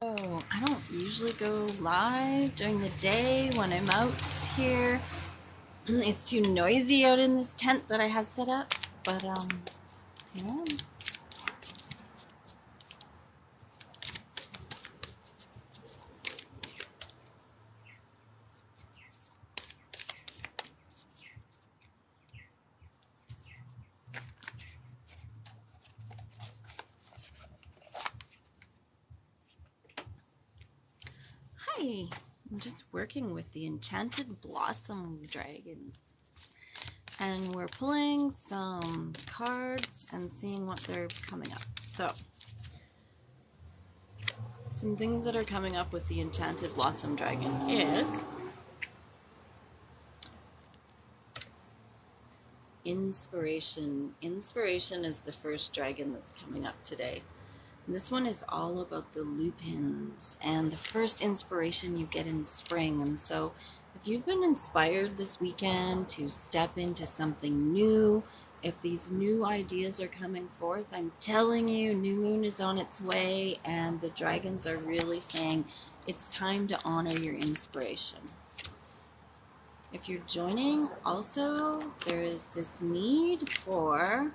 Oh, I don't usually go live during the day when I'm out here. It's too noisy out in this tent that I have set up, but yeah. Hi, I'm just working with the Enchanted Blossom Dragon, and we're pulling some cards and seeing what they're coming up. So, some things that are coming up with the Enchanted Blossom Dragon is inspiration. Inspiration is the first dragon that's coming up today. And this one is all about the lupins and the first inspiration you get in spring. And so if you've been inspired this weekend to step into something new, if these new ideas are coming forth, I'm telling you, new moon is on its way, and the dragons are really saying it's time to honor your inspiration. If you're joining, also, there is this need for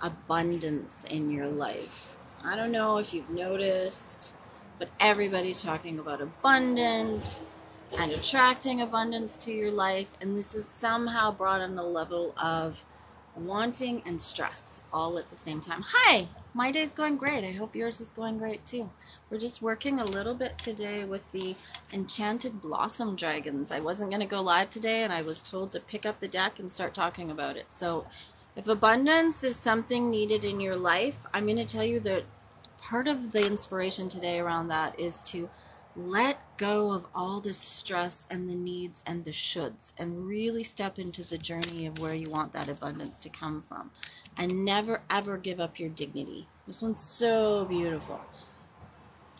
abundance in your life. I don't know if you've noticed, but everybody's talking about abundance and attracting abundance to your life, and this is somehow brought on the level of wanting and stress all at the same time. Hi, my day's going great. I hope yours is going great too. We're just working a little bit today with the Enchanted Blossom Dragons. I wasn't going to go live today, and I was told to pick up the deck and start talking about it. So if abundance is something needed in your life, I'm going to tell you that part of the inspiration today around that is to let go of all the stress and the needs and the shoulds and really step into the journey of where you want that abundance to come from. And never ever give up your dignity. This one's so beautiful.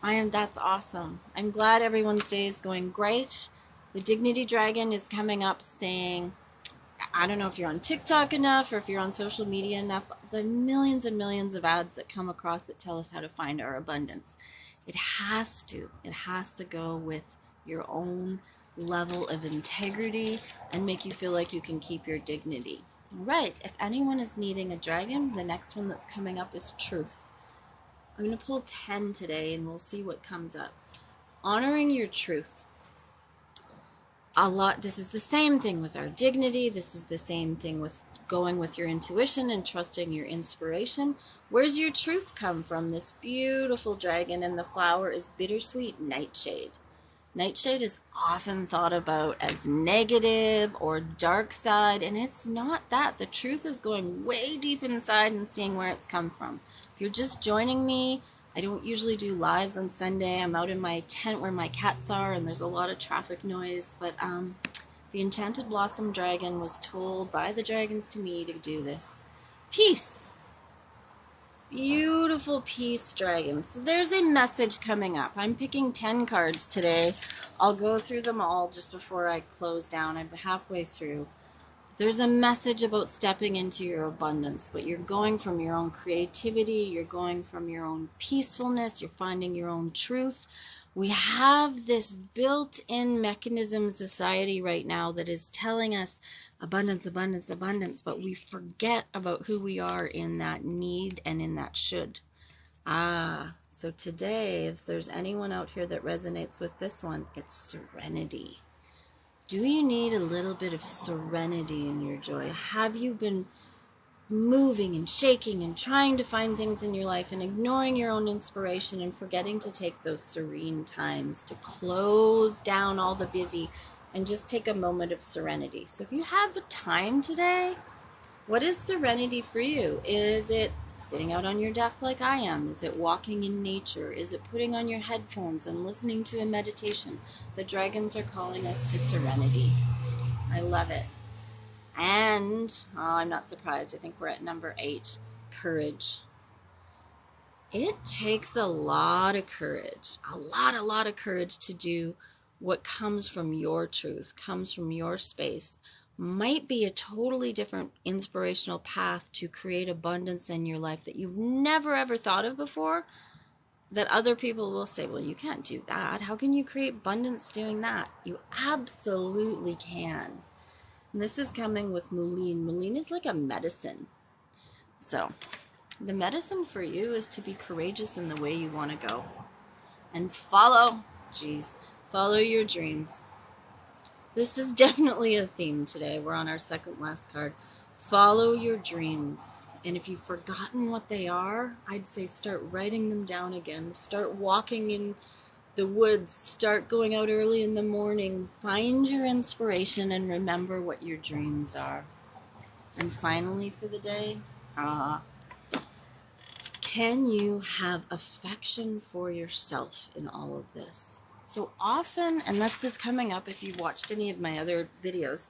That's awesome. I'm glad everyone's day is going great. The Dignity Dragon is coming up saying, I don't know if you're on TikTok enough or if you're on social media enough, the millions and millions of ads that come across that tell us how to find our abundance. It has to go with your own level of integrity and make you feel like you can keep your dignity. All right, if anyone is needing a dragon, the next one that's coming up is truth. I'm going to pull 10 today and we'll see what comes up. Honoring your truth. This is the same thing with our dignity. This is the same thing with going with your intuition and trusting your inspiration. Where's your truth come from? This beautiful dragon, and the flower is bittersweet nightshade. Nightshade is often thought about as negative or dark side, and it's not that. The truth is going way deep inside and seeing where it's come from. If you're just joining me, I don't usually do lives on Sunday. I'm out in my tent where my cats are, and there's a lot of traffic noise, but the Enchanted Blossom Dragon was told by the dragons to me to do this. Peace. Beautiful peace dragon. So there's a message coming up. I'm picking 10 cards today. I'll go through them all just before I close down. I'm halfway through. There's a message about stepping into your abundance, but you're going from your own creativity, you're going from your own peacefulness, you're finding your own truth. We have this built-in mechanism society right now that is telling us abundance, abundance, abundance, but we forget about who we are in that need and in that should. So today, if there's anyone out here that resonates with this one, it's serenity. Do you need a little bit of serenity in your joy? Have you been moving and shaking and trying to find things in your life and ignoring your own inspiration and forgetting to take those serene times to close down all the busy and just take a moment of serenity? So if you have the time today, what is serenity for you? Is it sitting out on your deck like I am? Is it walking in nature? Is it putting on your headphones and listening to a meditation? The dragons are calling us to serenity. I love it. And, I'm not surprised. I think we're at number 8, courage. It takes a lot of courage, a lot of courage to do what comes from your truth, comes from your space. Might be a totally different inspirational path to create abundance in your life that you've never ever thought of before. that other people will say, well, you can't do that. How can you create abundance doing that? You absolutely can. And this is coming with Moulin. Moulin is like a medicine. So the medicine for you is to be courageous in the way you want to go and follow your dreams. This is definitely a theme today. We're on our second last card. Follow your dreams. And if you've forgotten what they are, I'd say start writing them down again. Start walking in the woods. Start going out early in the morning. Find your inspiration and remember what your dreams are. And finally for the day, can you have affection for yourself in all of this? So often, and this is coming up if you've watched any of my other videos,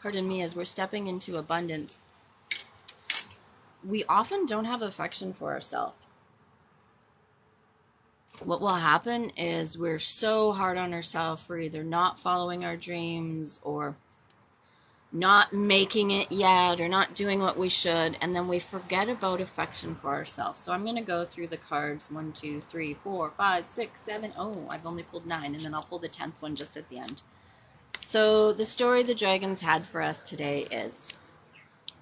pardon me, as we're stepping into abundance, we often don't have affection for ourselves. What will happen is we're so hard on ourselves for either not following our dreams or not making it yet or not doing what we should, and then we forget about affection for ourselves. So I'm going to go through the cards 1, 2, 3, 4, 5, 6, 7. Oh, I've only pulled 9, and then I'll pull the 10th one just at the end. So the story the dragons had for us today is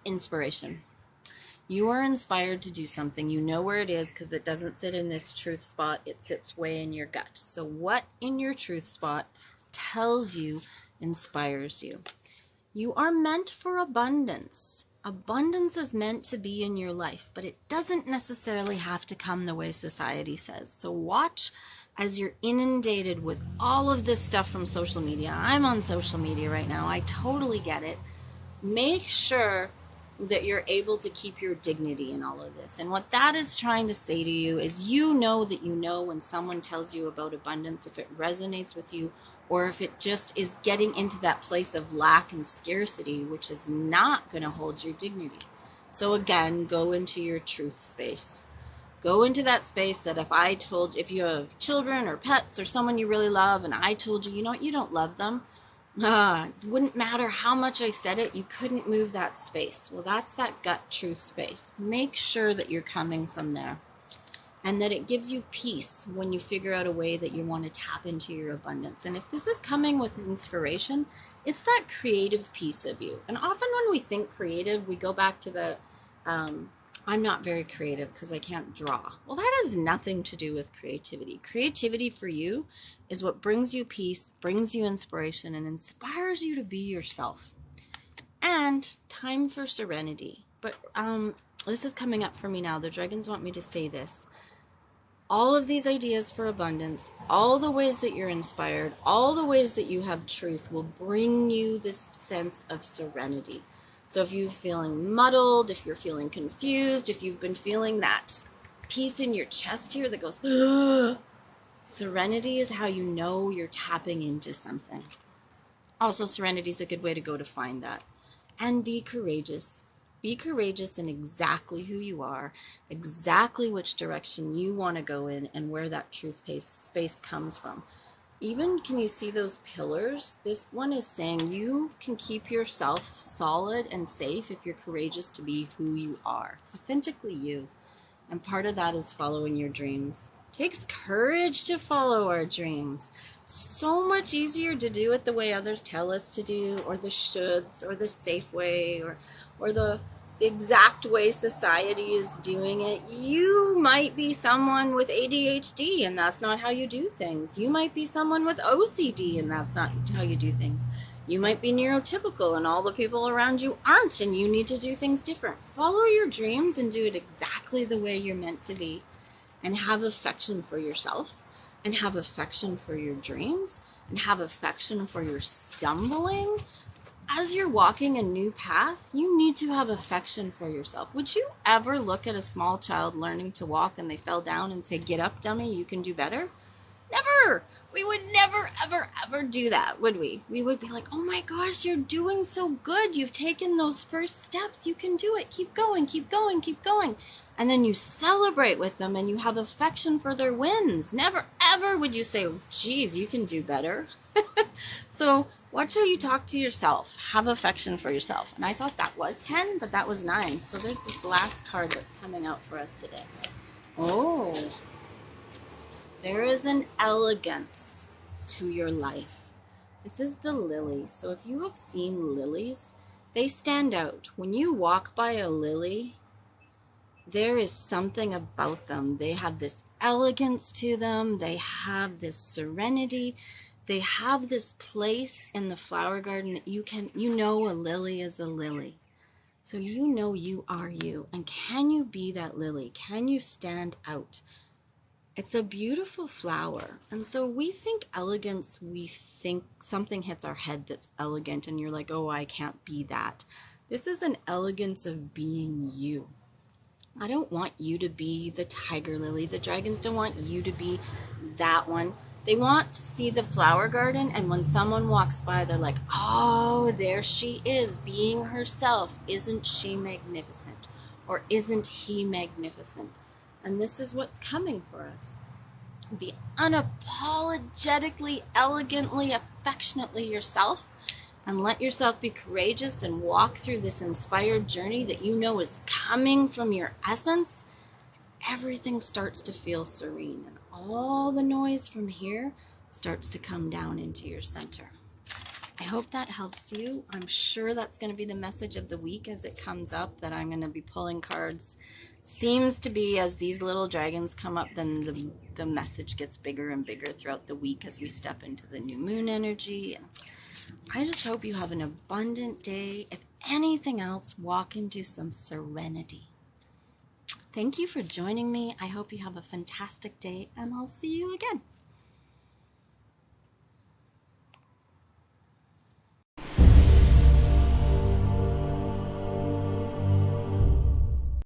inspiration. You are inspired to do something. You know where it is because it doesn't sit in this truth spot. It sits way in your gut. So what in your truth spot tells you inspires you? You are meant for abundance. Abundance is meant to be in your life, but it doesn't necessarily have to come the way society says. So watch as you're inundated with all of this stuff from social media. I'm on social media right now. I totally get it. Make sure that you're able to keep your dignity in all of this. And what that is trying to say to you is you know that you know when someone tells you about abundance, if it resonates with you, or if it just is getting into that place of lack and scarcity, which is not going to hold your dignity. So again, go into your truth space. Go into that space that if you have children or pets or someone you really love, and I told you, you know what, you don't love them, it wouldn't matter how much I said it, you couldn't move that space. Well, that's that gut truth space. Make sure that you're coming from there and that it gives you peace when you figure out a way that you want to tap into your abundance. And if this is coming with inspiration, it's that creative piece of you. And often when we think creative, we go back to the, I'm not very creative because I can't draw. Well, that has nothing to do with creativity. Creativity for you is what brings you peace, brings you inspiration, and inspires you to be yourself. And time for serenity. But this is coming up for me now. The dragons want me to say this. All of these ideas for abundance, all the ways that you're inspired, all the ways that you have truth will bring you this sense of serenity. So if you're feeling muddled, if you're feeling confused, if you've been feeling that piece in your chest here that goes, serenity is how you know you're tapping into something. Also, serenity is a good way to go to find that. And be courageous. Be courageous in exactly who you are, exactly which direction you want to go in, and where that truth space comes from. Even, can you see those pillars? This one is saying you can keep yourself solid and safe if you're courageous to be who you are, authentically you. And part of that is following your dreams. It takes courage to follow our dreams. So much easier to do it the way others tell us to do, or the shoulds, or the safe way, or the exact way society is doing it. You might be someone with ADHD and that's not how you do things. You might be someone with OCD and that's not how you do things. You might be neurotypical and all the people around you aren't, and you need to do things different. Follow your dreams and do it exactly the way you're meant to be, and have affection for yourself, and have affection for your dreams, and have affection for your stumbling. As you're walking a new path, you need to have affection for yourself. Would you ever look at a small child learning to walk and they fell down and say, "Get up, dummy, you can do better"? Never! We would never, ever, ever do that, would we? We would be like, "Oh my gosh, you're doing so good. You've taken those first steps. You can do it. Keep going, keep going, keep going." And then you celebrate with them and you have affection for their wins. Never, ever would you say, "Geez, you can do better." So watch how you talk to yourself. Have affection for yourself. And I thought that was 10, but that was 9. So there's this last card that's coming out for us today. Oh, there is an elegance to your life. This is the lily. So if you have seen lilies, they stand out. When you walk by a lily, there is something about them. They have this elegance to them. They have this serenity. They have this place in the flower garden that you know a lily is a lily. So you know you are you. And can you be that lily? Can you stand out? It's a beautiful flower. And so we think elegance, we think something hits our head that's elegant and you're like, oh, I can't be that. This is an elegance of being you. I don't want you to be the tiger lily. The dragons don't want you to be that one. They want to see the flower garden, and when someone walks by, they're like, oh, there she is, being herself. Isn't she magnificent? Or isn't he magnificent? And this is what's coming for us. Be unapologetically, elegantly, affectionately yourself, and let yourself be courageous and walk through this inspired journey that you know is coming from your essence. Everything starts to feel serene, and all the noise from here starts to come down into your center. I hope that helps you. I'm sure that's going to be the message of the week as it comes up, that I'm going to be pulling cards. Seems to be as these little dragons come up, then the message gets bigger and bigger throughout the week as we step into the new moon energy. And I just hope you have an abundant day. If anything else, walk into some serenity. Thank you for joining me. I hope you have a fantastic day, and I'll see you again.